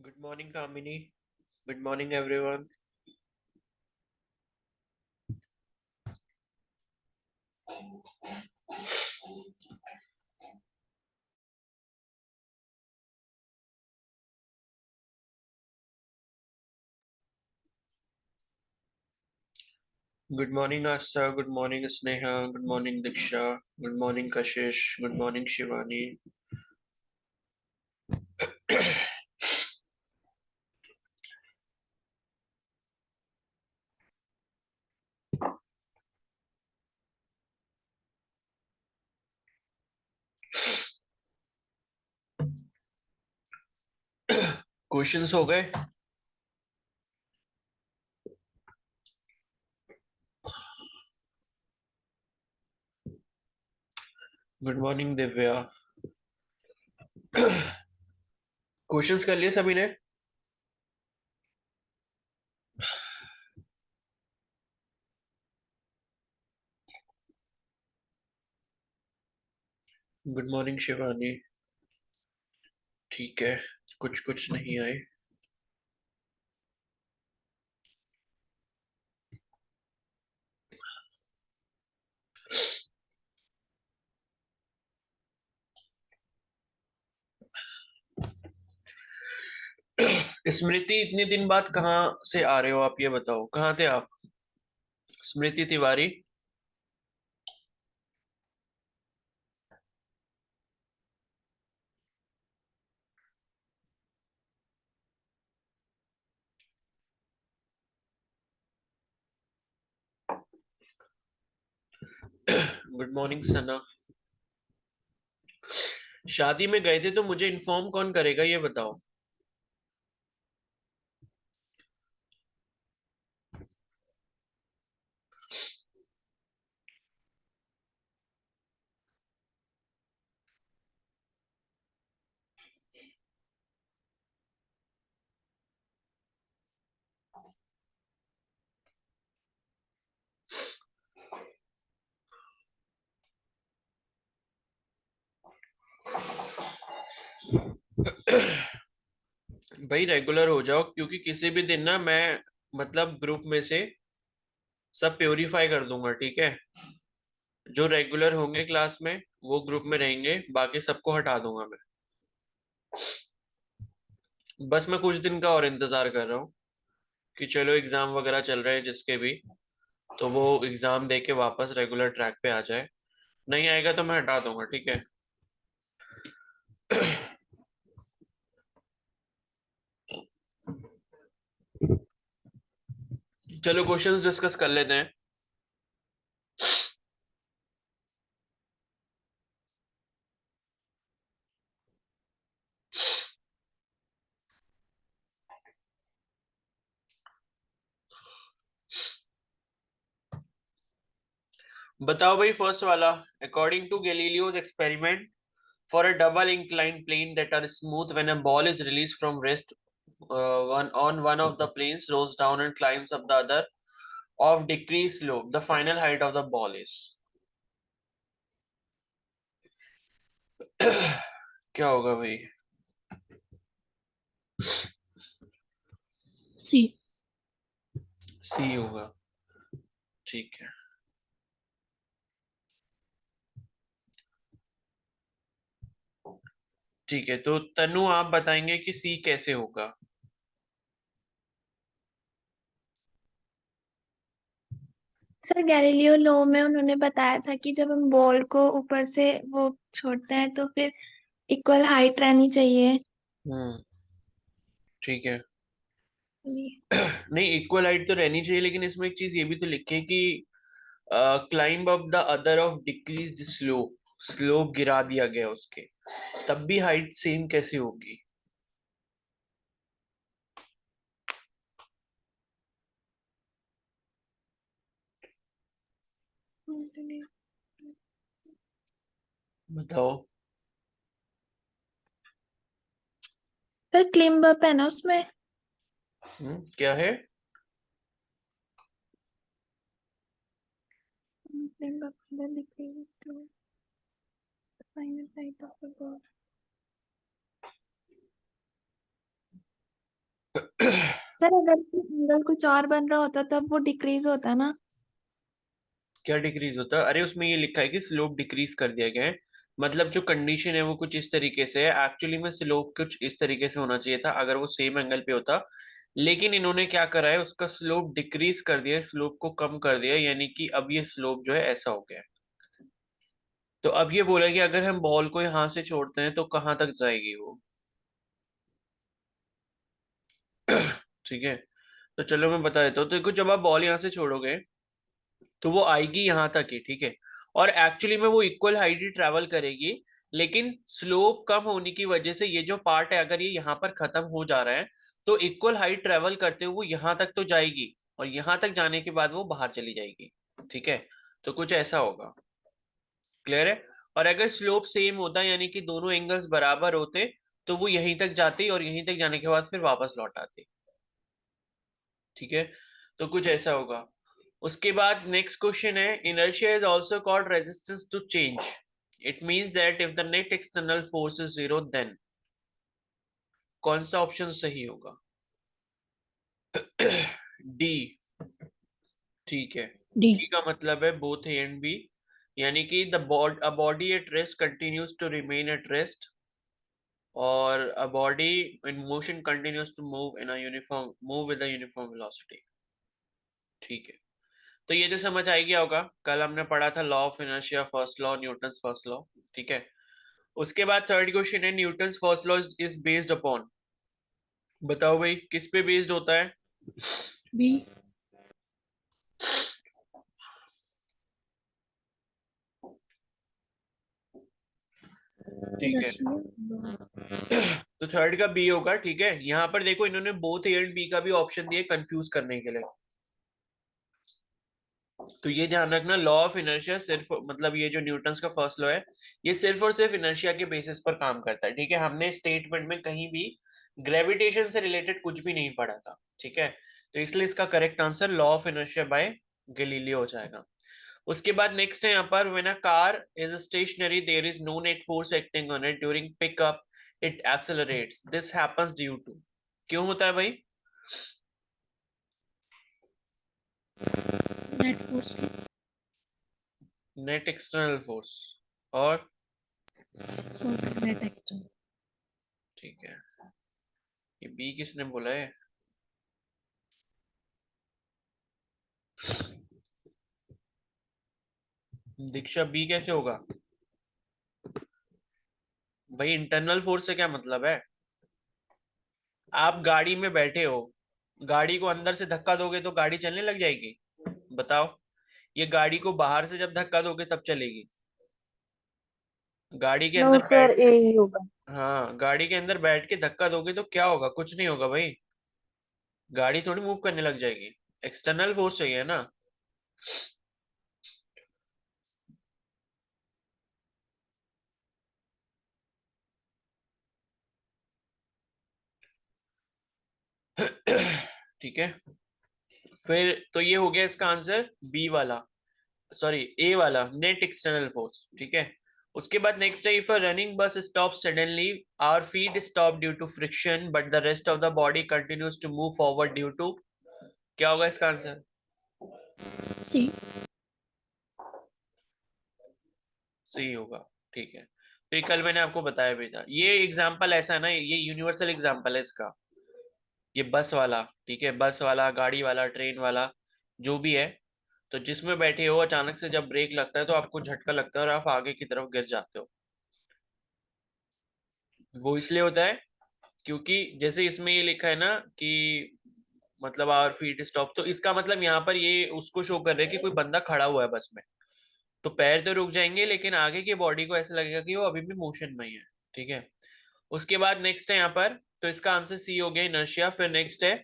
Good morning, Kamini. Good morning, everyone. Good morning, Asta. Good morning, Sneha. Good morning, Diksha. Good morning, Kashish. Good morning, Shivani. Questions हो गए? Good morning, Divya. Questions कर लिए सभी ने? Good morning, Shivani. ठीक है. कुछ कुछ नहीं आए. स्मृति, इतने दिन बाद कहाँ से आ रहे हो आप? ये बताओ, कहाँ थे आप? स्मृति तिवारी. गुड मॉर्निंग, सना. शादी में गए थे तो मुझे इन्फॉर्म कौन करेगा, ये बताओ. भाई रेगुलर हो जाओ, क्योंकि किसी भी दिन ना मैं, मतलब ग्रुप में से सब प्योरीफाई कर दूंगा, ठीक है? जो रेगुलर होंगे क्लास में वो ग्रुप में रहेंगे, बाकी सबको हटा दूंगा मैं. बस मैं कुछ दिन का और इंतजार कर रहा हूँ कि चलो एग्जाम वगैरह चल रहे हैं जिसके भी, तो वो एग्जाम दे के वापस रेगुलर ट्रैक पे आ जाए. नहीं आएगा तो मैं हटा दूंगा, ठीक है? चलो क्वेश्चंस डिस्कस कर लेते हैं. बताओ भाई, फर्स्ट वाला. According to Galileo's experiment, for a double inclined plane that are smooth, when a ball is released from rest, one of the planes rolls down and climbs up the other of decreased slope. The final height of the ball is. क्या होगा भाई? सी. सी होगा. ठीक है. ठीक है, तो तनु आप बताएंगे कि सी कैसे होगा? सर गैलीलियो लॉ में उन्होंने बताया था कि जब हम बॉल को ऊपर से वो छोड़ते हैं तो फिर इक्वल हाइट रहनी चाहिए. हम्म. ठीक है. नहीं, इक्वल हाइट तो रहनी चाहिए, लेकिन इसमें एक चीज ये भी तो लिखे कि climb up the other of decrease slope. Slope गिरा दिया गया उसके, तब भी हाइट सेम कैसे होगी? बताओ. सर क्लिम्ब अप है ना उसमें. क्या है? Climb up the decrease to final height of the ball. Sir अगर एंगल कुछ और बन रहा होता तब वो डिक्रीज होता ना। क्या डिक्रीज होता है? अरे उसमें ये लिखा है कि स्लोप डिक्रीज कर दिया गया है, मतलब जो कंडीशन है वो कुछ इस तरीके से है। एक्चुअली में स्लोप कुछ इस तरीके से होना चाहिए था अगर वो सेम एंगल पे होता, लेकिन इन्होंने क्या करा है, उसका स्लोप डिक्रीज कर दिया है, स्लोप को कम कर दिया है, यानी कि अब ये स्लोप जो है ऐसा हो गया है। तो अब ये बोला कि अगर हम बॉल को यहाँ से छोड़ते हैं तो कहाँ तक जाएगी वो। ठीक है, तो चलो मैं बता देता हूँ। तो देखो जब आप बॉल यहाँ से छोड़ोगे तो वो आएगी यहाँ तक ही, ठीक है। और एक्चुअली में वो इक्वल हाइट ही ट्रेवल करेगी, लेकिन स्लोप कम होने की वजह से ये जो पार्ट है अगर ये यहाँ पर खत्म हो जा रहा है तो इक्वल हाइट ट्रेवल करते हुए वो यहाँ तक तो जाएगी, और यहाँ तक जाने के बाद वो बाहर चली जाएगी, ठीक है। तो कुछ ऐसा होगा, क्लियर है। और अगर स्लोप सेम होता यानी कि दोनों एंगल्स बराबर होते तो वो यहीं तक जाती और यहीं तक जाने के बाद फिर वापस लौट आती, ठीक है। तो कुछ ऐसा होगा। उसके बाद नेक्स्ट क्वेश्चन है, inertia is also called resistance to change. It means that if the net external force is zero then. कौन सा ऑप्शन सही होगा? डी, ठीक है। डी। डी का मतलब है बोथ ए एंड बी, यानी कि the body at rest continues to remain at rest, और a body in motion continues to move with a uniform velocity, ठीक है। तो ये जो समझ आ गया होगा, कल हमने पढ़ा था law of inertia first law, Newton's first law, ठीक है। उसके बाद थर्ड क्वेश्चन है, Newton's first law is based upon. बताओ भाई किस पे बेस्ड होता है? बी। ठीक है, तो थर्ड का बी होगा, ठीक है। यहाँ पर देखो इन्होंने बोथ ए एंड बी का भी ऑप्शन दिए कंफ्यूज करने के लिए। तो ये ध्यान रखना, लॉ ऑफ इनर्शिया सिर्फ मतलब ये जो न्यूटन्स का फर्स्ट लॉ है ये सिर्फ और सिर्फ इनर्शिया के बेसिस पर काम करता है, ठीक है। हमने स्टेटमेंट में कहीं भी ग्रेविटेशन से रिलेटेड कुछ भी नहीं पढ़ा था, ठीक है। तो इसलिए इसका correct answer law of inertia by Galileo हो जाएगा। उसके बाद नेक्स्ट है यहाँ पर, when a car is stationary there is no net force acting on it during pickup it accelerates, this happens due to. क्यों होता है भाई? Net force. Net external force, और सॉरी, नेट एक्सटर्नल। ठीक है, ये बी किसने बोला है? दीक्षा बी कैसे होगा भाई? इंटरनल फोर्स से क्या मतलब है? आप गाड़ी में बैठे हो, गाड़ी को अंदर से धक्का दोगे तो गाड़ी चलने लग जाएगी? बताओ, ये गाड़ी को बाहर से जब धक्का दोगे तब चलेगी। गाड़ी के नो अंदर सर, बैठ, ए ही होगा। हाँ गाड़ी के अंदर बैठ के धक्का दोगे तो क्या होगा? कुछ नहीं होगा भाई, गाड़ी थोड़ी मूव करने लग जाएगी। एक्सटर्नल फोर्स चाहिए ना। ठीक है, फिर तो ये हो गया इसका आंसर बी वाला, सॉरी ए वाला, नेट एक्सटर्नल फोर्स, ठीक है। उसके बाद नेक्स्ट है, if a running bus stop suddenly, our feet stop due to friction but the rest of the body continues to move forward due to. क्या होगा इसका आंसर? सी। सही होगा, ठीक है। तो ये कल मैंने आपको बताया भी था, ये एग्जाम्पल ऐसा है ना, ये यूनिवर्सल एग्जाम्पल है इसका, ये बस वाला, ठीक है। बस वाला, गाड़ी वाला, ट्रेन वाला, जो भी है, तो जिसमें बैठे हो अचानक से जब ब्रेक लगता है तो आपको झटका लगता है और आप आगे की तरफ गिर जाते हो। वो इसलिए होता है क्योंकि जैसे इसमें ये लिखा है ना कि मतलब आवर फीट स्टॉप, तो इसका मतलब यहाँ पर ये उसको शो कर रहे हैं कि कोई बंदा खड़ा हुआ है बस में, तो पैर तो रुक जाएंगे लेकिन आगे की बॉडी को ऐसा लगेगा कि वो अभी भी मोशन में ही है, ठीक है। उसके बाद नेक्स्ट है यहाँ पर, तो इसका आंसर सी हो गया, इनर्शिया। फिर नेक्स्ट है,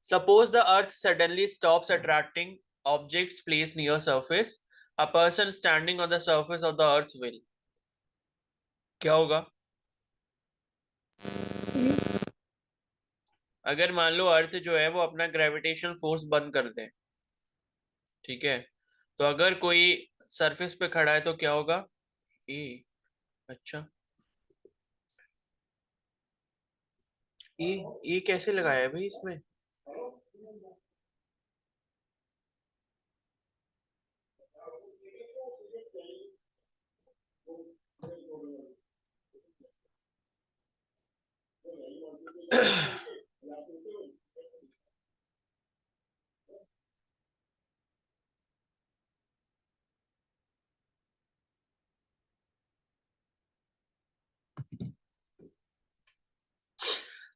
suppose the earth suddenly stops attracting objects placed near surface, a person standing on the surface of the earth will. क्या होगा? अगर मान लो अर्थ जो है वो अपना ग्रेविटेशन फोर्स बंद कर दे, ठीक है, तो अगर कोई सरफेस पे खड़ा है तो क्या होगा? ए, अच्छा, ए, ए कैसे लगाया है भाई इसमें?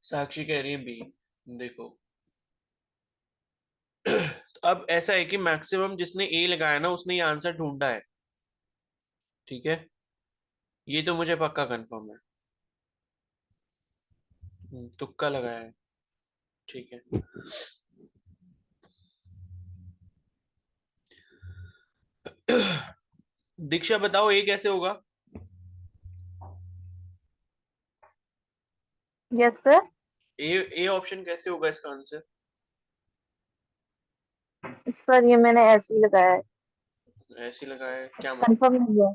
साक्षी कह रही है बी। देखो अब ऐसा है कि मैक्सिमम जिसने ए लगाया ना उसने ये आंसर ढूंढा है, ठीक है, ये तो मुझे पक्का कंफर्म है। तुक्का लगाया है, ठीक है। दीक्षा बताओ ए कैसे होगा? Yes sir. ए ऑप्शन कैसे होगा इसका आंसर? सर ये मैंने ऐसे ही लगाया है, ऐसे लगाया है, क्या मतलब कंफर्म नहीं है।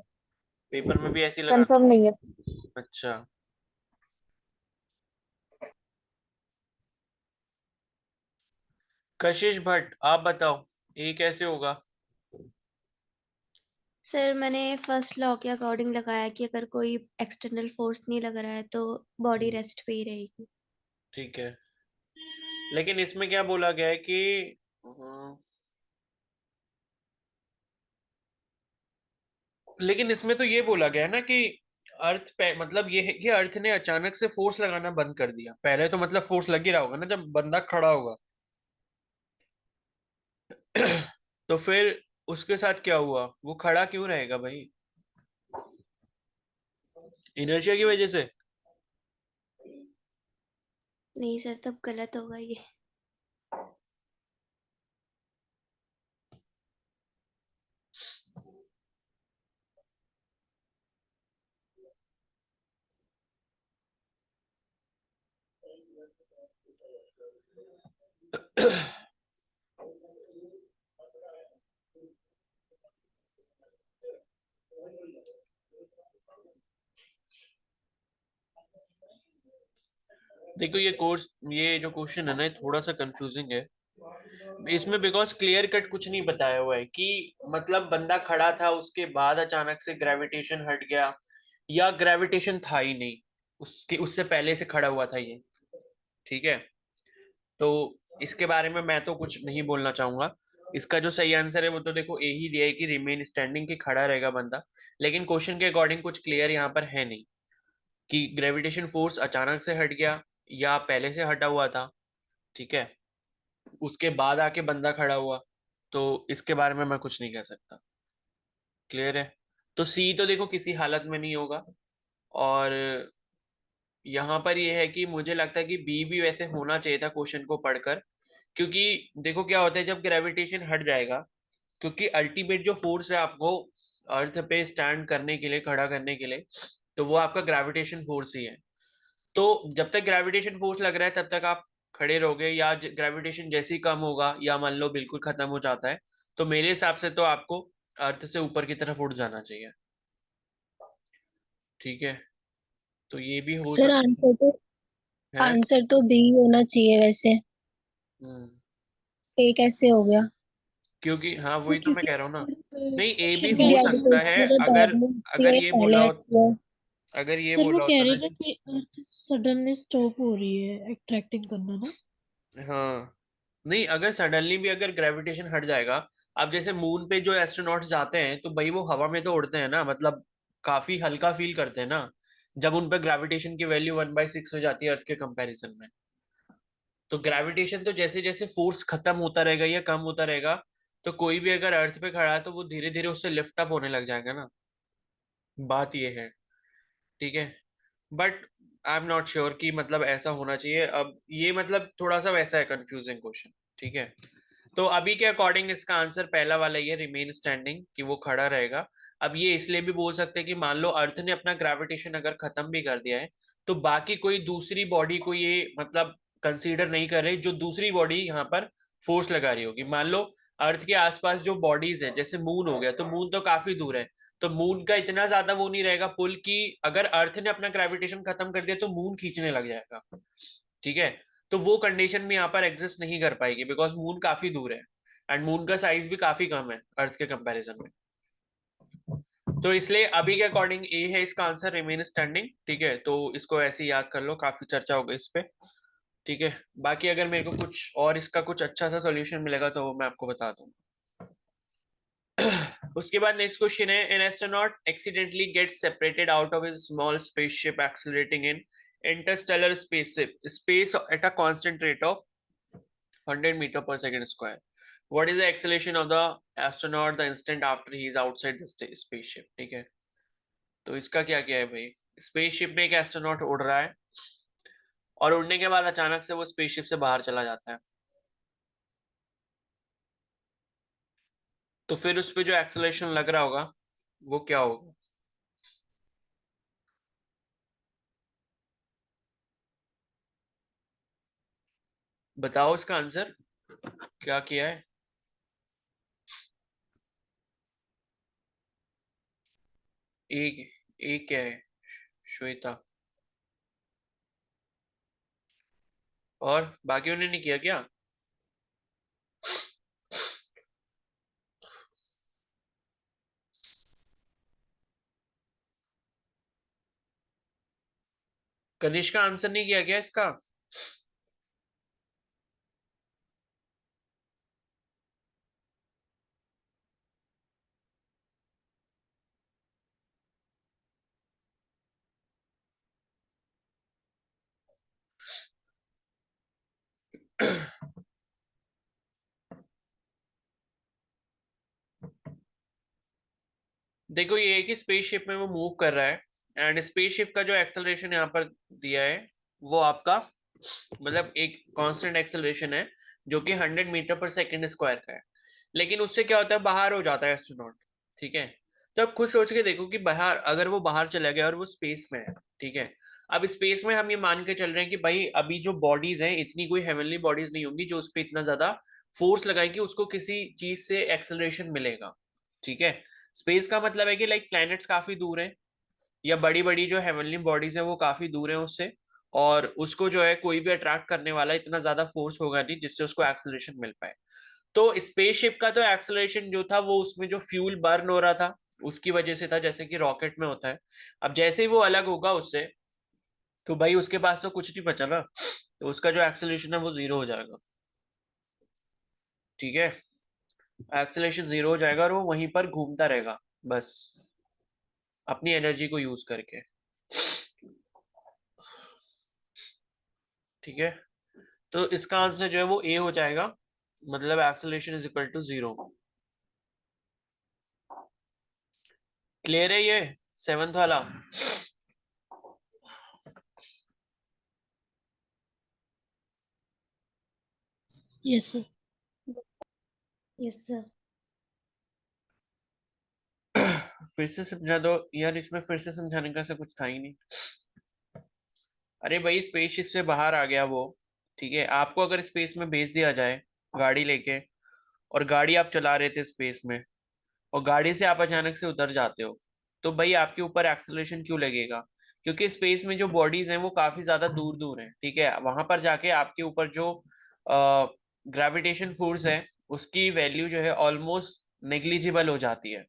पेपर में भी ऐसे ही लगाना? कंफर्म नहीं है। अच्छा, कशिश भट्ट आप बताओ ए कैसे होगा? सर मैंने फर्स्ट लॉ के अकॉर्डिंग लगाया कि अगर कोई एक्सटर्नल फोर्स नहीं लग रहा है तो बॉडी रेस्ट पे ही रहेगी। ठीक है, लेकिन इसमें क्या बोला गया है कि लेकिन इसमें तो ये बोला गया है ना कि अर्थ पे मतलब ये है कि अर्थ ने अचानक से फोर्स लगाना बंद कर दिया। पहले तो मतलब फोर्स लग ही रहा होगा ना जब बंदा खड़ा होगा। तो फिर उसके साथ क्या हुआ, वो खड़ा क्यों रहेगा भाई? इनर्शिया की वजह से? नहीं सर तब गलत होगा ये। देखो ये जो क्वेश्चन है ना ये थोड़ा सा कंफ्यूजिंग है इसमें, बिकॉज क्लियर कट कुछ नहीं बताया हुआ है कि मतलब बंदा खड़ा था उसके बाद अचानक से ग्रेविटेशन हट गया या ग्रेविटेशन था ही नहीं, उसके उससे पहले से खड़ा हुआ था ये, ठीक है। तो इसके बारे में मैं तो कुछ नहीं बोलना चाहूंगा। इसका जो सही आंसर है वो तो देखो ए ही दिया है कि रिमेन स्टैंडिंग, कि खड़ा रहेगा बंदा। लेकिन क्वेश्चन के अकॉर्डिंग कुछ क्लियर यहाँ पर है नहीं कि ग्रेविटेशन फोर्स अचानक से हट गया या पहले से हटा हुआ था, ठीक है, उसके बाद आके बंदा खड़ा हुआ। तो इसके बारे में मैं कुछ नहीं कह सकता। क्लियर है? तो सी तो देखो किसी हालत में नहीं होगा। और यहाँ पर ये है कि मुझे लगता है कि बी भी वैसे होना चाहिए था क्वेश्चन को पढ़कर, क्योंकि देखो क्या होता है जब ग्रेविटेशन हट जाएगा, क्योंकि अल्टीमेट जो फोर्स है आपको अर्थ पे स्टैंड करने के लिए, खड़ा करने के लिए, तो वो आपका ग्रेविटेशन फोर्स ही है। तो जब तक ग्रेविटेशन फोर्स लग रहा है तब तक आप खड़े रहोगे, या ग्रेविटेशन जैसे ही कम होगा या मान लो बिल्कुल खत्म हो जाता है तो मेरे हिसाब से तो आपको अर्थ से ऊपर की तरफ उठ जाना चाहिए, ठीक है। तो ये भी हो सर सकता है। आंसर तो बी होना चाहिए वैसे। हम्म, ए कैसे हो गया? क्योंकि हाँ सर वही तो मैं क्योंकि कह रहा हूँ ना। नहीं ए भी क्योंकि हो सडनली सकता है ग्रेविटेशन अगर, बाद में होती अगर है, ये पहले बोला हो, हटती है। अगर ये सर वो बोला कह होता रहे ना ना कि कि अर्थ सडनली स्टॉप हो रही है अट्रैक्टिंग करना ना। हाँ, नहीं अगर सडनली भी अगर ग्रेविटेशन हट जाएगा, अब जैसे मून पे जो एस्ट्रोनॉट्स जाते हैं तो भाई वो हवा में तो उड़ते हैं ना, मतलब काफी हल्का फील करते हैं ना जब उन पे ग्रेविटेशन की वैल्यू 1/6 हो जाती है अर्थ के कंपैरिजन में। तो ग्रेविटेशन तो जैसे जैसे फोर्स खत्म होता रहेगा या कम होता रहेगा, तो कोई भी अगर अर्थ पे खड़ा है तो वो धीरे धीरे उससे लिफ्ट अप होने लग जाएगा ना। बात ये है, ठीक है। But I am not sure कि मतलब ऐसा होना चाहिए। अब ये मतलब थोड़ा सा वैसा है कंफ्यूजिंग क्वेश्चन, ठीक है। तो अभी के अकॉर्डिंग इसका आंसर पहला वाला ही है, रिमेन स्टैंडिंग, कि वो खड़ा रहेगा। अब ये इसलिए भी बोल सकते हैं कि मान लो अर्थ ने अपना ग्रेविटेशन अगर खत्म भी कर दिया है तो बाकी कोई दूसरी बॉडी को ये मतलब कंसीडर नहीं कर रही, जो दूसरी बॉडी यहाँ पर फोर्स लगा रही होगी। मान लो अर्थ के आसपास जो बॉडीज है, जैसे मून हो गया, तो मून तो काफी दूर है, तो मून का इतना ज्यादा वो नहीं रहेगा पुल की अगर अर्थ ने अपना ग्रेविटेशन खत्म कर दिया तो मून खींचने लग जाएगा, ठीक है। तो वो कंडीशन में यहाँ पर एग्जिस्ट नहीं कर पाएगी बिकॉज मून काफी दूर है एंड मून का साइज भी काफी कम है अर्थ के कंपैरिजन में। तो इसलिए अभी के अकॉर्डिंग ए है इसका आंसर, रिमेन स्टैंडिंग, ठीक है। तो इसको ऐसे ही याद कर लो, काफी चर्चा हो गई इस पे, ठीक है। बाकी अगर मेरे को कुछ और इसका कुछ अच्छा सा सॉल्यूशन मिलेगा तो वो मैं आपको बता दूंगा। उसके बाद नेक्स्ट क्वेश्चन है, an astronaut accidentally gets separated out of his small spaceship accelerating in interstellar space at a constant rate of 100 meter per second square. What is the acceleration of the astronaut the instant after he is outside the spaceship? ठीक है, तो इसका क्या क्या है भाई? Spaceship में एक एस्ट्रोनॉट उड़ रहा है और उड़ने के बाद अचानक से वो स्पेसशिप से बाहर चला जाता है, तो फिर उस पे जो एक्सेलरेशन लग रहा होगा वो क्या होगा? बताओ इसका आंसर क्या किया है? एक एक क्या है श्वेता, और बाकी उन्होंने नहीं किया क्या? कनिष्का आंसर नहीं किया क्या इसका? देखो ये है कि स्पेसशिप में वो मूव कर रहा है एंड स्पेसशिप का जो एक्सेलरेशन यहाँ पर दिया है वो आपका मतलब एक कांस्टेंट एक्सेलरेशन है जो कि 100 मीटर पर सेकंड स्क्वायर का है, लेकिन उससे क्या होता है बाहर हो जाता है एस्ट्रोनॉट। ठीक है, तो अब खुद सोच के देखो कि बाहर अगर वो बाहर चला गया और वो स्पेस में है, ठीक है, अब स्पेस में हम ये मान के चल रहे हैं कि भाई अभी जो बॉडीज हैं इतनी कोई हेवनली बॉडीज नहीं होंगी जो उस पर इतना ज्यादा फोर्स लगाएगी उसको किसी चीज से एक्सेलरेशन मिलेगा। ठीक है, स्पेस का मतलब है कि लाइक प्लैनेट्स काफी दूर हैं या बड़ी बड़ी जो हेवनली बॉडीज है वो काफी दूर है उससे, और उसको जो है कोई भी अट्रैक्ट करने वाला इतना ज्यादा फोर्स होगा नहीं जिससे उसको एक्सेलरेशन मिल पाए। तो स्पेसशिप का तो एक्सेलरेशन जो था वो उसमें जो फ्यूल बर्न हो रहा था उसकी वजह से था, जैसे कि रॉकेट में होता है। अब जैसे ही वो अलग होगा उससे तो भाई उसके पास तो कुछ नहीं बचा ना, तो उसका जो एक्सेलरेशन है वो जीरो हो जाएगा। ठीक है, एक्सेलरेशन जीरो हो जाएगा और वो वहीं पर घूमता रहेगा बस अपनी एनर्जी को यूज करके। ठीक है, तो इसका आंसर जो है वो ए हो जाएगा, मतलब acceleration is equal to zero. Clear है ये सेवंथ वाला? Yes sir. Yes sir. फिर से समझा दो यार, इसमें फिर से समझाने का ऐसा कुछ था ही नहीं। अरे भाई स्पेसशिप से बाहर आ गया वो, ठीक है, आपको अगर स्पेस में भेज दिया जाए गाड़ी लेके और गाड़ी आप चला रहे थे स्पेस में और गाड़ी से आप अचानक से उतर जाते हो, तो भाई आपके ऊपर एक्सेलरेशन क्यों लगेगा? क्योंकि स्पेस में जो बॉडीज हैं वो काफी ज्यादा दूर दूर हैं। ठीक है, वहां पर जाके आपके ऊपर जो ग्रेविटेशन फोर्स है उसकी वैल्यू जो है ऑलमोस्ट नेग्लिजिबल हो जाती है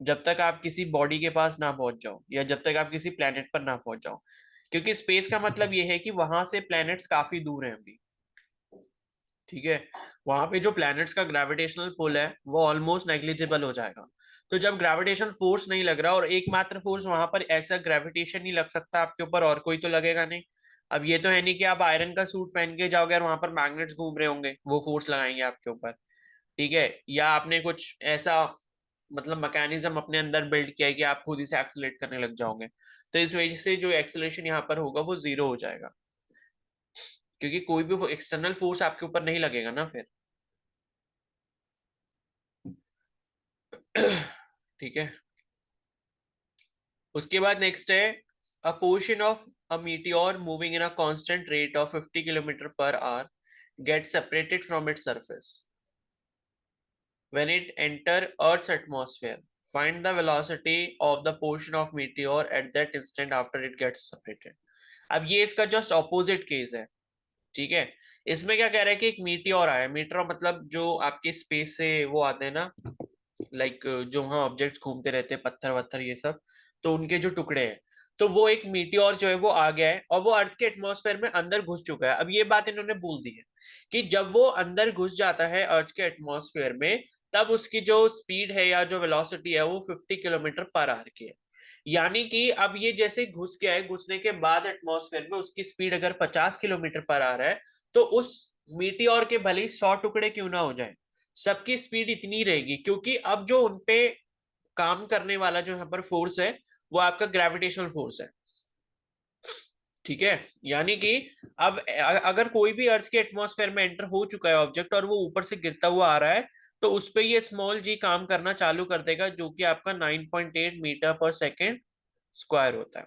जब तक आप किसी बॉडी के पास ना पहुंच जाओ या जब तक आप किसी प्लेनेट पर ना पहुंच जाओ, क्योंकि स्पेस का मतलब ये है कि वहां से प्लैनेट्स काफी दूर हैं अभी। ठीक है, वहां पे जो प्लैनेट्स का ग्रेविटेशनल पुल है वो ऑलमोस्ट नेग्लिजिबल हो जाएगा। तो जब ग्रेविटेशन फोर्स नहीं लग रहा और एकमात्र फोर्स वहां पर ऐसा ग्रेविटेशन नहीं लग सकता आपके ऊपर और कोई तो लगेगा नहीं। अब ये तो है नहीं कि आप आयरन का सूट पहन के जाओगे और वहां पर मैग्नेट्स घूम रहे होंगे वो फोर्स लगाएंगे आपके ऊपर। ठीक है, या आपने कुछ ऐसा मतलब मैकेनिज्म अपने अंदर बिल्ड किया है कि आप खुद ही से एक्सेलरेट करने लग जाओगे, तो इस वजह से जो एक्सेलरेशन यहाँ पर होगा वो जीरो हो जाएगा, क्योंकि कोई भी एक्सटर्नल फोर्स आपके ऊपर नहीं लगेगा ना फिर। ठीक है, उसके बाद नेक्स्ट है अ portion of a meteor moving in a constant rate of 50 kilometre per hour get separated from its surface when it enter Earth's atmosphere. Find the velocity of the portion of meteor at that instant after it gets separated. अब ये इसका just opposite case है। ठीक है, इसमें क्या कह रहा है कि एक मीटियोर आया, मीटियोर मतलब जो आपके स्पेस से वो आते हैं ना, लाइक जो वहाँ ऑब्जेक्ट्स घूमते रहते हैं पत्थर वत्थर ये सब, तो उनके जो टुकड़े हैं, तो वो एक मीटियोर जो है वो आ गया है और वो अर्थ के एटमॉस्फेयर में अंदर घुस चुका है। अब ये बात इन्होंने बोल दी है कि जब वो अंदर घुस जाता है अर्थ के एटमॉस्फेयर में तब उसकी जो स्पीड है या जो वेलोसिटी है वो 50 किलोमीटर पर आवर की है। यानी कि अब ये जैसे घुस गया है, घुसने के बाद एटमॉस्फेयर में उसकी स्पीड अगर 50 किलोमीटर पर आ रहा है, तो उस मीटियोर के भले ही 100 टुकड़े क्यों ना हो जाए, सबकी स्पीड इतनी रहेगी, क्योंकि अब जो उनपे काम करने वाला जो यहाँ पर फोर्स है वो आपका ग्रेविटेशनल फोर्स है। ठीक है, यानी कि अब अगर कोई भी अर्थ के एटमॉस्फेयर में एंटर हो चुका है ऑब्जेक्ट और वो ऊपर से गिरता हुआ आ रहा है, तो उस पे ये स्मॉल जी काम करना चालू कर देगा, जो कि आपका 9.8 मीटर पर सेकेंड स्क्वायर होता है।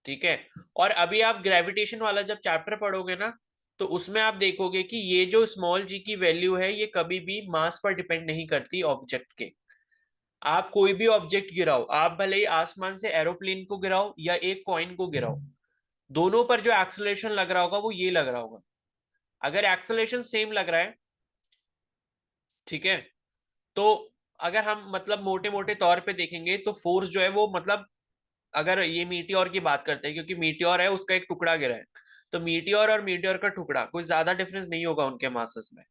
ठीक है, और अभी आप ग्रेविटेशन वाला जब चैप्टर पढ़ोगे ना, तो उसमें आप देखोगे कि ये जो स्मॉल जी की वैल्यू है ये कभी भी मास पर डिपेंड नहीं करती ऑब्जेक्ट के। आप कोई भी ऑब्जेक्ट गिराओ, आप भले ही आसमान से एरोप्लेन को गिराओ या एक कॉइन को गिराओ, दोनों पर जो एक्सेलरेशन लग रहा होगा वो ये लग रहा होगा। अगर एक्सेलरेशन सेम लग रहा है, ठीक है, तो अगर हम मतलब मोटे मोटे तौर पे देखेंगे तो फोर्स जो है वो मतलब, अगर ये मीटियोर की बात करते हैं, क्योंकि मीटियोर है उसका एक टुकड़ा गिरा है, तो मीटियोर और मीटियोर का टुकड़ा कोई ज्यादा डिफरेंस नहीं होगा उनके मासेस में।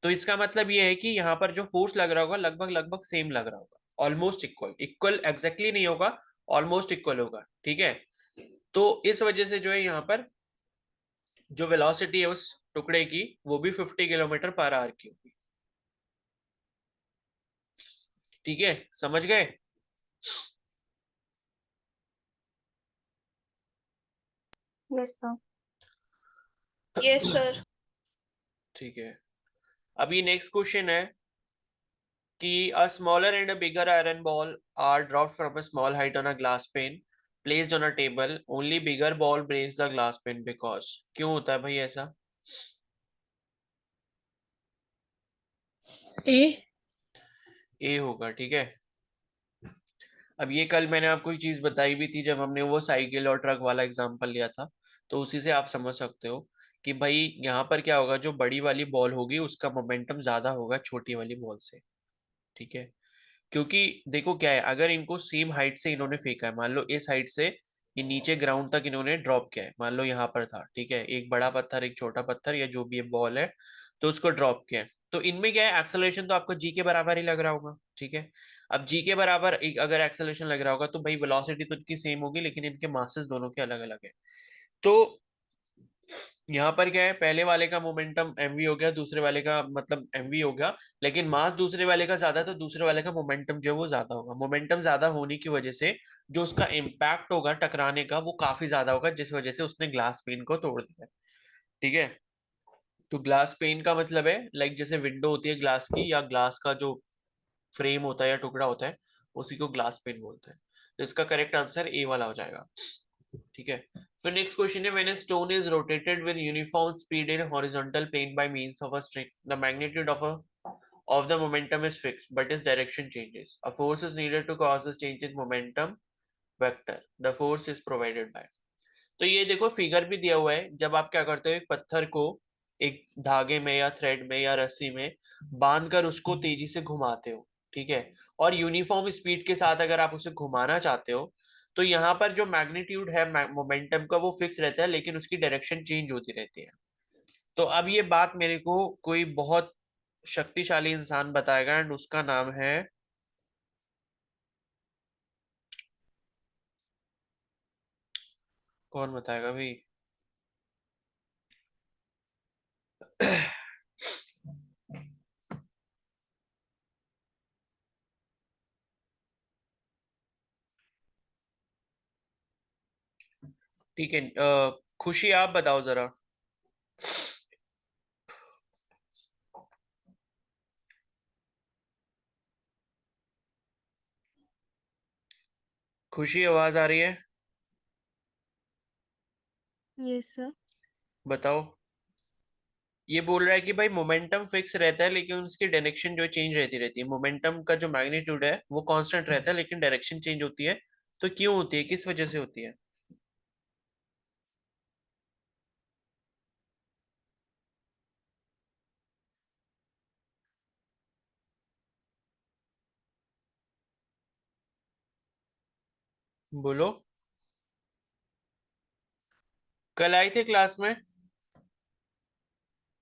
तो इसका मतलब ये है कि यहाँ पर जो फोर्स लग रहा होगा लगभग लगभग सेम लग रहा होगा, ऑलमोस्ट इक्वल। इक्वल एग्जैक्टली नहीं होगा, ऑलमोस्ट इक्वल होगा। ठीक है, तो इस वजह से जो है यहाँ पर जो वेलोसिटी है उस टुकड़े की वो भी 50 किलोमीटर पर आवर की होगी। ठीक है, समझ गए? Yes sir. Yes sir. ठीक है, अभी नेक्स्ट क्वेश्चन है कि a smaller and a bigger iron ball are dropped from a small height on a glass pane placed on a table. Only bigger ball breaks the glass pane because. क्यों होता है भाई ऐसा? ए। ए होगा। ठीक है, अब ये कल मैंने आपको एक चीज बताई भी थी जब हमने वो साइकिल और ट्रक वाला एग्जांपल लिया था, तो उसी से आप समझ सकते हो कि भाई यहाँ पर क्या होगा, जो बड़ी वाली बॉल होगी उसका मोमेंटम ज्यादा होगा छोटी वाली बॉल से। ठीक है, क्योंकि देखो क्या है, अगर इनको सेम हाइट से इन्होंने फेंका है, मान लो इस हाइट से ये नीचे ग्राउंड तक इन्होंने ड्रॉप किया है, मान लो यहाँ पर था, ठीक है, एक बड़ा पत्थर एक छोटा पत्थर या जो भी ये बॉल है, तो उसको ड्रॉप किया है, तो इनमें क्या है, एक्सेलरेशन तो आपको जी के बराबर ही लग रहा होगा। ठीक है, अब जी के बराबर अगर एक्सेलरेशन लग रहा होगा तो भाई वेलोसिटी तो इनकी सेम होगी, लेकिन इनके मासेस दोनों के अलग अलग है। तो यहाँ पर क्या है, पहले वाले का मोमेंटम mv हो गया, दूसरे वाले का मतलब mv हो गया, लेकिन मास दूसरे वाले का ज्यादा, तो दूसरे वाले का मोमेंटम जो है वो ज्यादा होगा। मोमेंटम ज्यादा होने की वजह से जो उसका इम्पैक्ट होगा टकराने का वो काफी ज्यादा होगा, जिस वजह से उसने ग्लास पेन को तोड़ दिया। ठीक है, तो ग्लास पेन का मतलब है लाइक जैसे विंडो होती है ग्लास की, या ग्लास का जो फ्रेम होता है या टुकड़ा होता है, उसी को ग्लास पेन बोलते हैं। तो इसका करेक्ट आंसर ए वाला हो जाएगा। ठीक है, फिर नेक्स्ट क्वेश्चन है, when a stone is rotated with uniform speed in horizontal plane by means of a string, the magnitude of the momentum is fixed but its direction changes. A force is needed to cause this change in momentum vector. The force is provided by. तो ये देखो figure भी दिया हुआ है, जब आप क्या करते हो, एक पत्थर को एक धागे में या थ्रेड में या रस्सी में बांधकर उसको तेजी से घुमाते हो। ठीक है, और यूनिफॉर्म स्पीड के साथ अगर आप उसे घुमाना चाहते हो, तो यहाँ पर जो मैग्नीट्यूड है मोमेंटम का वो फिक्स रहता है, लेकिन उसकी डायरेक्शन चेंज होती रहती है। तो अब ये बात मेरे को कोई बहुत शक्तिशाली इंसान बताएगा, एंड उसका नाम है, कौन बताएगा भाई? ठीक है, खुशी आप बताओ जरा। खुशी आवाज आ रही है? Yes sir. बताओ। ये बोल रहा है कि भाई मोमेंटम फिक्स रहता है लेकिन उसकी डायरेक्शन जो चेंज रहती रहती है। मोमेंटम का जो मैग्नीट्यूड है वो कांस्टेंट रहता है लेकिन डायरेक्शन चेंज होती है। तो क्यों होती है, किस वजह से होती है? बोलो। कल आई थे क्लास में?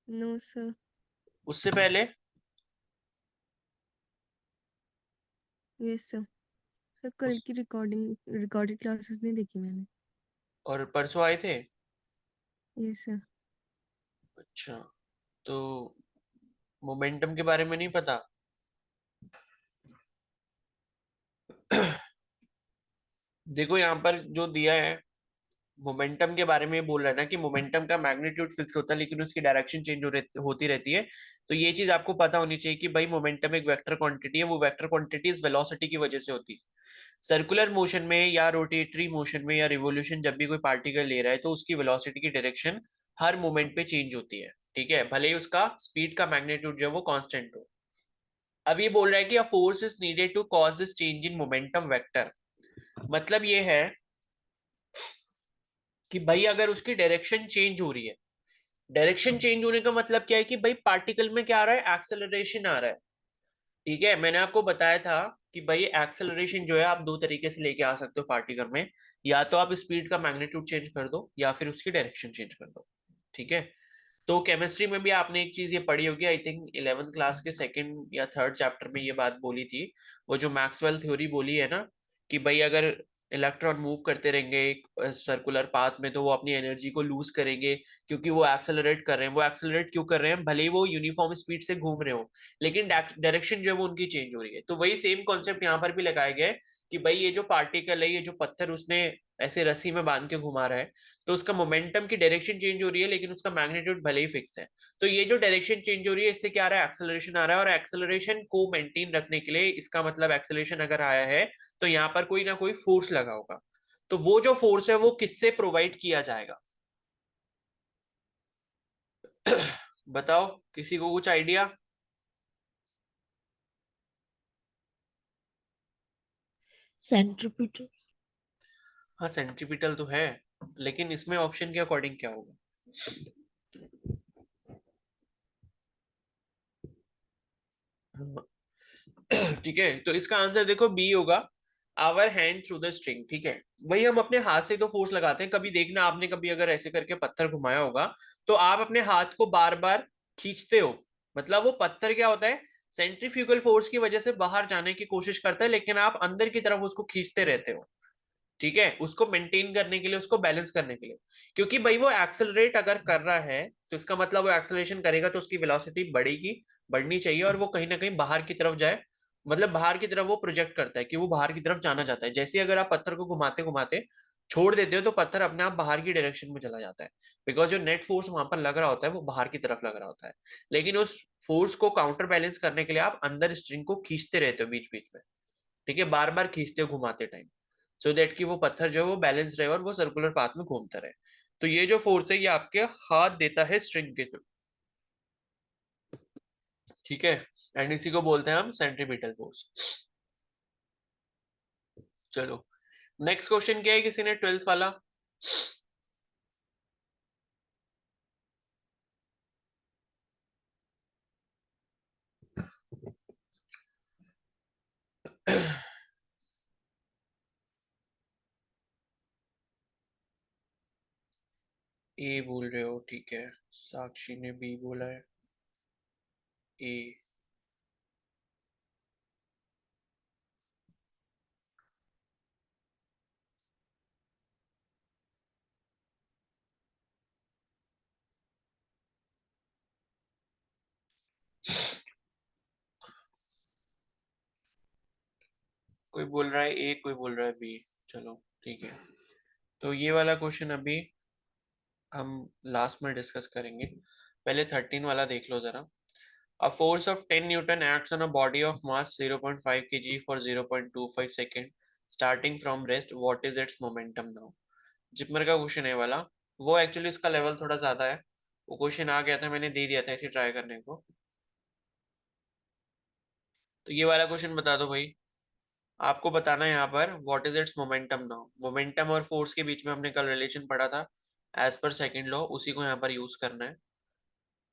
No sir. उससे पहले? Yes sir. सर कल की रिकॉर्डेड क्लासेस नहीं देखी मैंने। और परसों आए थे? Yes sir. अच्छा, तो मोमेंटम के बारे में नहीं पता? देखो यहाँ पर जो दिया है मोमेंटम के बारे में बोल रहा है ना कि मोमेंटम का मैग्नीट्यूड फिक्स होता है लेकिन उसकी डायरेक्शन चेंज होती रहती है। तो ये चीज आपको पता होनी चाहिए कि भाई मोमेंटम एक वेक्टर क्वांटिटी है, वो वेक्टर क्वांटिटी इस वेलोसिटी की वजह से होती है। सर्कुलर मोशन में या रोटेटरी मोशन में या रिवोल्यूशन जब भी कोई पार्टिकल ले रहा है तो उसकी वेलोसिटी की डायरेक्शन हर मोमेंट पे चेंज होती है, ठीक है, भले ही उसका स्पीड का मैग्नीट्यूड जो है वो कांस्टेंट हो। अब ये बोल रहा है कि a force is needed to cause this change in momentum vector. मतलब ये है कि भाई अगर उसकी डायरेक्शन चेंज हो रही है, डायरेक्शन चेंज होने का मतलब क्या है कि भाई पार्टिकल में क्या आ रहा है, एक्सेलरेशन आ रहा है। ठीक है, मैंने आपको बताया था कि भाई एक्सेलरेशन जो है आप दो तरीके से लेके आ सकते हो पार्टिकल में, या तो आप स्पीड का मैग्नीट्यूड चेंज कर दो या फिर उसकी डायरेक्शन चेंज कर दो। ठीक है, तो केमिस्ट्री में भी आपने एक चीज ये पढ़ी होगी, आई थिंक 11th क्लास के सेकंड या थर्ड चैप्टर में ये बात बोली थी, वो जो मैक्सवेल थ्योरी बोली है ना कि भाई अगर इलेक्ट्रॉन मूव करते रहेंगे एक सर्कुलर पाथ में तो वो अपनी एनर्जी को लूज करेंगे क्योंकि वो एक्सेलरेट कर रहे हैं। वो एक्सेलरेट क्यों कर रहे हैं, भले ही वो यूनिफॉर्म स्पीड से घूम रहे हो लेकिन डायरेक्शन जो है वो उनकी चेंज हो रही है। तो वही सेम कॉन्सेप्ट यहाँ पर भी लगाया गया है कि भाई ये जो पार्टिकल है, ये जो पत्थर उसने ऐसे रस्सी में बांध के घुमा रहा है, तो उसका मोमेंटम की डायरेक्शन चेंज हो रही है लेकिन उसका मैग्नीट्यूड भले ही फिक्स है। तो ये जो डायरेक्शन चेंज हो रही है इससे क्या आ रहा है, एक्सेलरेशन आ रहा है, और एक्सेलरेशन को मेंटेन रखने के लिए इसका मतलब एक्सेलरेशन अगर आया है तो यहाँ पर कोई ना कोई फोर्स लगा होगा। तो वो जो फोर्स है वो किससे प्रोवाइड किया जाएगा? बताओ, किसी को कुछ आइडिया? सेंट्रीपिटल। हाँ सेंट्रीपिटल तो है, लेकिन इसमें ऑप्शन के अकॉर्डिंग क्या होगा? ठीक है, तो इसका आंसर देखो बी होगा, our hand through the string. ठीक है, वही हम अपने हाथ से तो फोर्स लगाते हैं। कभी देखना आपने कभी अगर ऐसे करके पत्थर घुमाया होगा तो आप अपने हाथ को बार बार खींचते हो, मतलब वो पत्थर क्या होता है, सेंट्रीफ्यूगल फोर्स की वजह से बाहर जाने की कोशिश करता है लेकिन आप अंदर की तरफ उसको खींचते रहते हो। ठीक है, उसको मेंटेन करने के लिए, उसको बैलेंस करने के लिए, क्योंकि भाई वो एक्सेलरेट अगर कर रहा है तो इसका मतलब वो एक्सेलरेशन करेगा तो उसकी वेलोसिटी बढ़ेगी, बढ़नी चाहिए, और वो कहीं ना कहीं बाहर की तरफ जाए, मतलब बाहर की तरफ वो प्रोजेक्ट करता है कि वो बाहर की तरफ जाना चाहता है। जैसे अगर आप पत्थर को घुमाते घुमाते छोड़ देते हो तो पत्थर अपने आप बाहर की डायरेक्शन में चला जाता है, बिकॉज जो नेट फोर्स वहां पर लग रहा होता है वो बाहर की तरफ लग रहा होता है। लेकिन उस फोर्स को काउंटर बैलेंस करने के लिए आप अंदर स्ट्रिंग को खींचते रहते हो बीच बीच में। ठीक है, बार बार खींचते हो घुमाते टाइम, सो दैट कि वो पत्थर जो है वो बैलेंस रहे और वो सर्कुलर पाथ में घूमता रहे। तो ये जो फोर्स है ये आपके हाथ देता है स्ट्रिंग के थ्रू। ठीक है, एंड इसी को बोलते हैं हम सेंट्रीपिटल फोर्स। चलो नेक्स्ट क्वेश्चन क्या है, किसी ने 12th वाला? ए बोल रहे हो, ठीक है, साक्षी ने बी बोला है, ए। कोई बोल रहा है ए, कोई बोल रहा है बी। चलो ठीक है, तो ये वाला क्वेश्चन अभी हम लास्ट में डिस्कस करेंगे, पहले 13 वाला देख लो जरा। A force of 10 Newton acts on a body of mass 0.5 kg for 0.25 second starting from rest. What is its momentum now? JIPMER का क्वेश्चन है वाला, वो एक्चुअली इसका लेवल थोड़ा ज्यादा है, वो क्वेश्चन आ गया था, मैंने दे दिया था इसे ट्राई करने को। तो ये वाला क्वेश्चन बता दो भाई, आपको बताना है यहाँ पर what is it's momentum now. Momentum और फोर्स के बीच में हमने कल रिलेशन पढ़ा था एज पर सेकंड लॉ, उसी को यहाँ पर यूज करना है।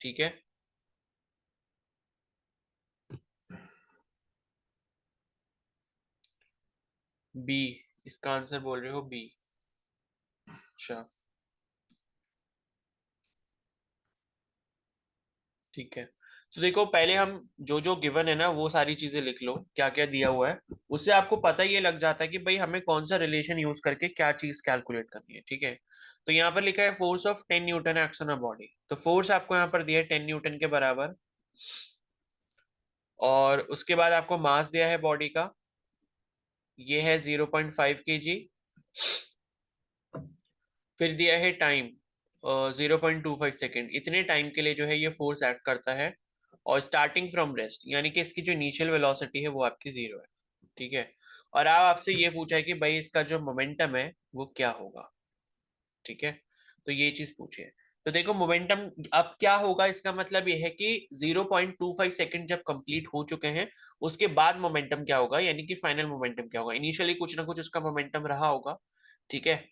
ठीक है, बी इसका आंसर बोल रहे हो, बी। अच्छा ठीक है, तो देखो पहले हम जो जो गिवन है ना वो सारी चीजें लिख लो, क्या क्या दिया हुआ है, उससे आपको पता ये लग जाता है कि भाई हमें कौन सा रिलेशन यूज करके क्या चीज कैलकुलेट करनी है। ठीक है, तो यहाँ पर लिखा है force of 10 Newton acts on a body. तो फोर्स आपको यहाँ पर दिया है 10 न्यूटन के बराबर, और उसके बाद आपको मास दिया है बॉडी का, ये है 0.5 kg। फिर दिया है टाइम 0.25 सेकेंड, इतने टाइम के लिए जो है ये फोर्स एक्ट करता है। और स्टार्टिंग फ्रॉम रेस्ट, यानी कि इसकी जो इनिशियल वेलोसिटी है वो आपकी 0 है। ठीक है, और अब आपसे ये पूछा है कि भाई इसका जो मोमेंटम है वो क्या होगा। ठीक है, तो ये चीज पूछी है। तो देखो मोमेंटम अब क्या होगा, इसका मतलब ये है कि 0.25 सेकंड जब कंप्लीट हो चुके हैं उसके बाद मोमेंटम क्या होगा, यानी कि फाइनल मोमेंटम क्या होगा। इनिशियली कुछ ना कुछ उसका मोमेंटम रहा होगा। ठीक है,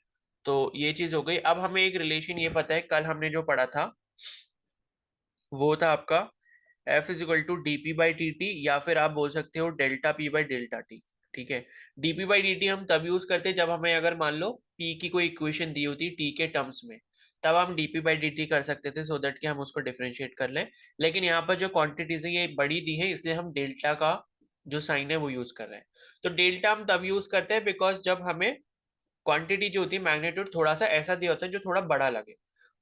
तो ये चीज हो गई। अब हमें एक रिलेशन ये पता है, कल हमने जो पढ़ा था वो था आपका F is equal to d p by d t, या फिर आप बोल सकते हो delta p by delta t. ठीक है, डीपी बाई डी टी हम तब यूज करते हैं जब हमें अगर मान लो पी की कोई इक्वेशन दी होती टी के टर्म्स में, तब हम डीपी बाई डी टी कर सकते थे, सो दैट कि हम उसको डिफरेंशिएट कर लें। लेकिन यहाँ पर जो क्वांटिटीज है ये बड़ी दी है, इसलिए हम डेल्टा का जो साइन है वो यूज कर रहे हैं। तो डेल्टा हम तब यूज करते हैं बिकॉज जब हमें क्वांटिटी जो होती है मैग्नीट्यूड थोड़ा सा ऐसा दिया होता है जो थोड़ा बड़ा लगे।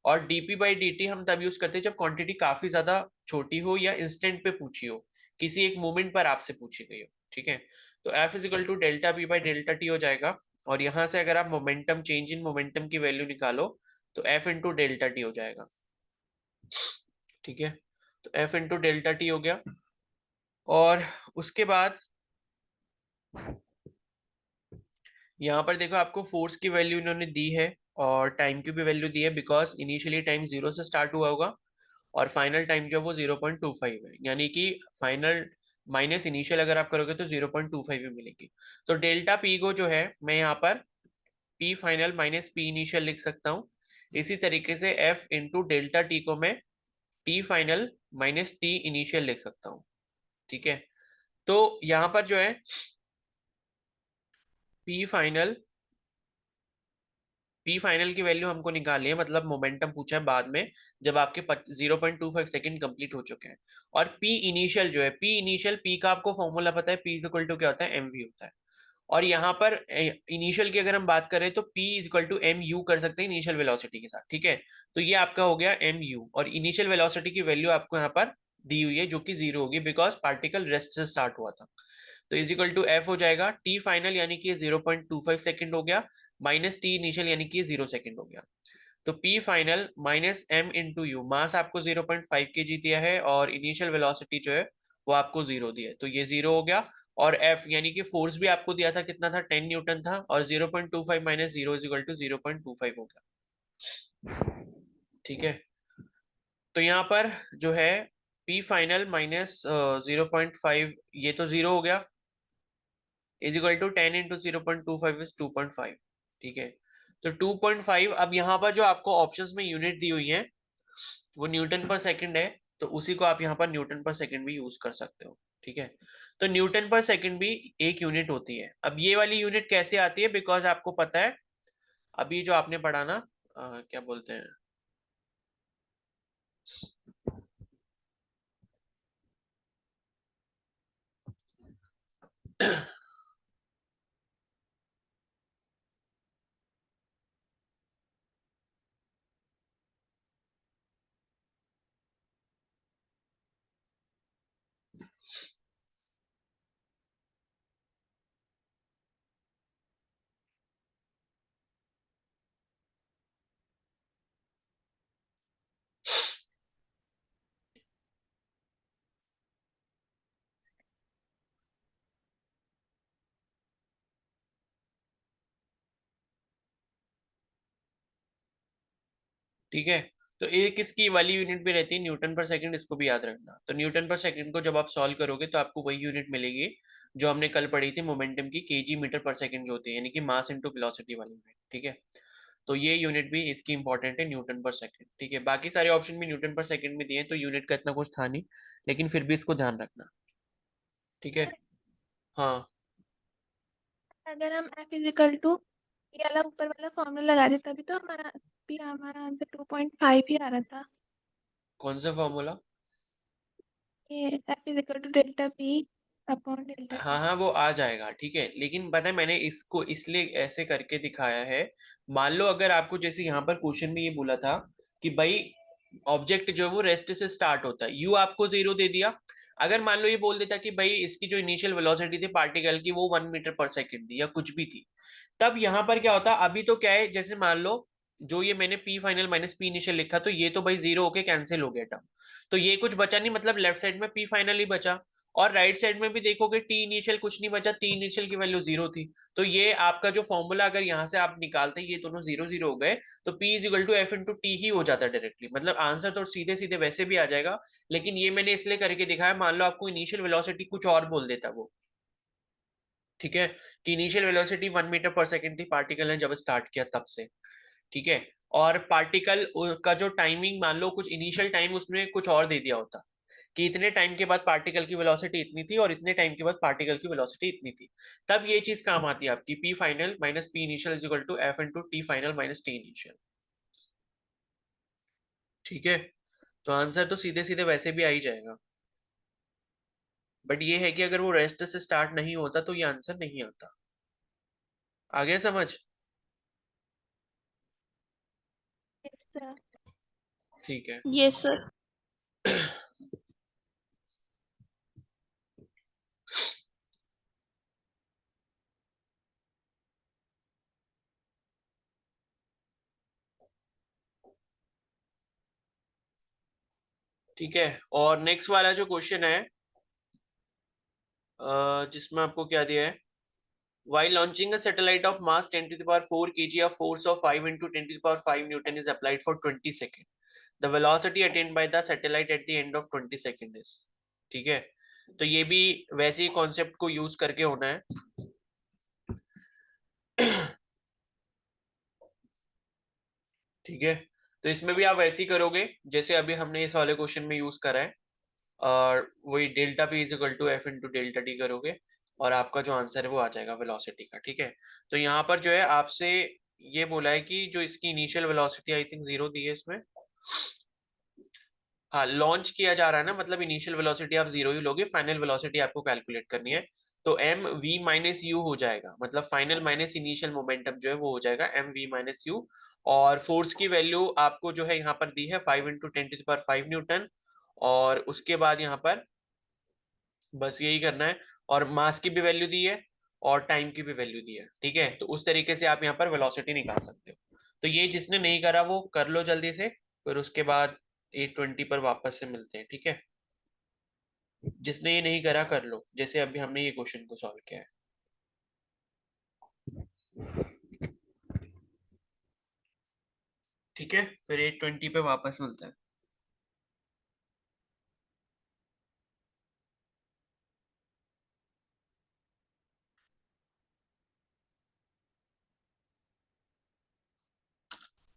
और डीपी बाई डी हम तब यूज करते हैं जब क्वांटिटी काफी ज्यादा छोटी हो या इंस्टेंट पे पूछी हो, किसी एक मोमेंट पर आपसे पूछी गई हो। ठीक है, तो F is equal to delta p by delta t हो जाएगा। और यहां से अगर आप मोमेंटम, चेंज इन मोमेंटम की वैल्यू निकालो तो एफ इंटू डेल्टा टी हो जाएगा। ठीक है, तो एफ इंटू डेल्टा टी हो गया। और उसके बाद यहाँ पर देखो आपको फोर्स की वैल्यू इन्होंने दी है और टाइम की भी वैल्यू दी है, बिकॉज इनिशियली टाइम 0 से स्टार्ट हुआ होगा और फाइनल टाइम जो वो 0.25 है, यानी कि फाइनल माइनस इनिशियल अगर आप करोगे तो 0.25 ही मिलेगी। तो डेल्टा पी को जो है मैं यहाँ पर P final minus p initial लिख सकता हूँ। इसी तरीके से एफ इंटू डेल्टा टी को मैं T final minus t initial लिख सकता हूँ। ठीक है, तो यहाँ पर जो है पी फाइनल की वैल्यू हमको निकालनी है, मतलब मोमेंटम पूछा है बाद में जब आपके 0.25 सेकंड कंप्लीट हो चुके हैं। और पी इनिशियल जो है, पी का आपको फॉर्मूला पता है, पी इज इक्वल टू क्या होता है, एम वी होता है। और यहाँ पर इनिशियल की अगर हम बात करें तो P is equal to m u कर सकते हैं इनिशियल वेलोसिटी के साथ। ठीक है, तो ये आपका हो गया एम यू, और इनिशियल वेलोसिटी की वैल्यू आपको यहाँ पर दी हुई है जो कि 0 होगी बिकॉज पार्टिकल रेस्ट से स्टार्ट हुआ था। तो इज इक्वल टू एफ हो जाएगा टी फाइनल यानी कि 0.25 सेकंड हो गया, माइनस टी इनिशियल यानी कि 0 सेकंड हो गया। तो p final minus m into u, mass आपको 0.5 kg दिया है और इनिशियल वेलोसिटी जो है वो आपको 0 दिया है, तो ये 0 हो गया। और एफ यानी कि फोर्स भी आपको दिया था कितना था, 10 न्यूटन था, और 0.25 माइनस 0 इज इक्वल टू 0.25 हो गया। ठीक है, तो यहाँ पर जो है पी फाइनल माइनस 0.5, ये तो 0 हो गया, is equal to 10 into 0.25 is 2.5। ठीक है, तो 2.5, अब यहाँ पर जो आपको ऑप्शंस में यूनिट दी हुई है वो न्यूटन पर सेकंड है, तो उसी को आप यहाँ पर न्यूटन पर सेकंड भी यूज कर सकते हो। ठीक है, तो न्यूटन पर सेकंड भी एक यूनिट होती है। अब ये वाली यूनिट कैसे आती है, बिकॉज आपको पता है अभी जो आपने पढ़ा ना, क्या बोलते हैं ठीक है, तो एक इसकी वाली यूनिट भी रहती है न्यूटन पर सेकंड, इसको भी याद रखना। तो न्यूटन पर सेकंड को जब आप सॉल्व करोगे तो आपको वही यूनिट मिलेगी जो हमने कल पढ़ी थी मोमेंटम की, केजी मीटर पर सेकंड जो होती है, यानी कि मास इनटू वेलोसिटी वाली यूनिट। ठीक है, तो ये यूनिट भी इसकी इंपॉर्टेंट है, न्यूटन पर सेकंड। ठीक है, बाकी सारे ऑप्शन भी न्यूटन पर सेकंड में दिए हैं, तो यूनिट का इतना कुछ था नहीं, लेकिन फिर भी इसको ध्यान रखना। ठीक है, हाँ अगर हम एफ इज इक्वल टू ये वाला ऊपर वाला फॉर्मूला लगा देते तभी तो हमारा आंसर 2.5 ही आ रहा था। कौन सा फॉर्मूला? ये F is equal to delta P upon delta हाँ T। हाँ वो आ जाएगा, ठीक है, लेकिन पता है मैंने इसको इसलिए ऐसे करके दिखाया है। मान लो अगर आपको जैसे यहाँ पर क्वेश्चन में ये बोला था कि भाई ऑब्जेक्ट जो है वो रेस्ट से स्टार्ट होता है, यू आपको 0 दे दिया। अगर मान लो ये बोल देता कि भाई इसकी जो इनिशियल वेलोसिटी थी पार्टिकल की वो 1 मीटर पर सेकेंड थी या कुछ भी थी, तब यहाँ पर क्या होता। अभी तो क्या है, जैसे मान लो जो ये मैंने P final minus p initial लिखा, तो ये तो भाई 0 होके कैंसिल हो गया टर्म, तो ये कुछ बचा नहीं, मतलब लेफ्ट साइड में पी फाइनल ही बचा। और राइट साइड में भी देखोगे टी इनिशियल कुछ नहीं बचा, टी इनिशियल की वैल्यू 0 थी। तो ये आपका जो फॉर्मूला अगर यहाँ से आप निकालते ये दोनों 0 0 हो गए, तो P is equal to F into t ही हो जाता डायरेक्टली, मतलब आंसर तो सीधे सीधे वैसे भी आ जाएगा। लेकिन ये मैंने इसलिए करके दिखाया, मान लो आपको इनिशियल वेलोसिटी कुछ और बोल देता वो, ठीक है, कि इनिशियल वेलोसिटी 1 मीटर पर सेकेंड थी पार्टिकल ने जब स्टार्ट किया तब से, ठीक है। और पार्टिकल का जो टाइमिंग मान लो कुछ इनिशियल टाइम उसने कुछ और दे दिया होता कि इतने टाइम के बाद पार्टिकल की वेलोसिटी इतनी थी और इतने टाइम के बाद पार्टिकल की वेलोसिटी इतनी थी, तब ये चीज काम आती है आपकी p final minus p initial is equal to F into t final minus t initial, ठीक है। तो आंसर तो सीधे सीधे वैसे भी आ ही जाएगा, बट ये है कि अगर वो रेस्ट से स्टार्ट नहीं होता तो ये आंसर नहीं आता। आ गया समझ? Yes sir. ठीक है। Yes sir. ठीक है, और नेक्स्ट वाला जो क्वेश्चन है जिसमें आपको क्या दिया है, while launching a satellite of mass 10 to the power 4 kg, a force of 5 into 10 to the power 5 Newton is applied for 20 seconds. The velocity attained by the satellite at the end of 20 seconds is, ठीक है। तो ये भी वैसे ही concept को use करके होना है। ठीक है, तो इसमें भी आप वैसे ही करोगे जैसे अभी हमने इस वाले क्वेश्चन में यूज करा है, और वही delta p is equal to F into delta t करोगे और आपका जो आंसर है वो आ जाएगा वेलोसिटी का, ठीक है। तो यहाँ पर जो है आपसे ये बोला है कि जो इसकी इनिशियल वेलोसिटी आई थिंक 0 दी है इसमें, हाँ लॉन्च किया जा रहा है ना, मतलब इनिशियल वेलोसिटी आप 0 ही लोगे, फाइनल वेलोसिटी आपको कैलकुलेट करनी है। तो एम वी माइनस यू हो जाएगा, मतलब फाइनल माइनस इनिशियल मोमेंटम जो है वो हो जाएगा एम वी माइनस यू। और फोर्स की वैल्यू आपको जो है यहाँ पर दी है 5 into 10 to the power 5 newton, और उसके बाद यहाँ पर बस यही करना है, और मास की भी वैल्यू दी है और टाइम की भी वैल्यू दी है, ठीक है। तो उस तरीके से आप यहाँ पर वेलोसिटी निकाल सकते हो। तो ये जिसने नहीं करा वो कर लो जल्दी से, फिर उसके बाद 8:20 पर वापस से मिलते हैं, ठीक है। जिसने ये नहीं करा कर लो, जैसे अभी हमने ये क्वेश्चन को सॉल्व किया है। ठीक है, फिर 8:20 पे वापस मिलते हैं।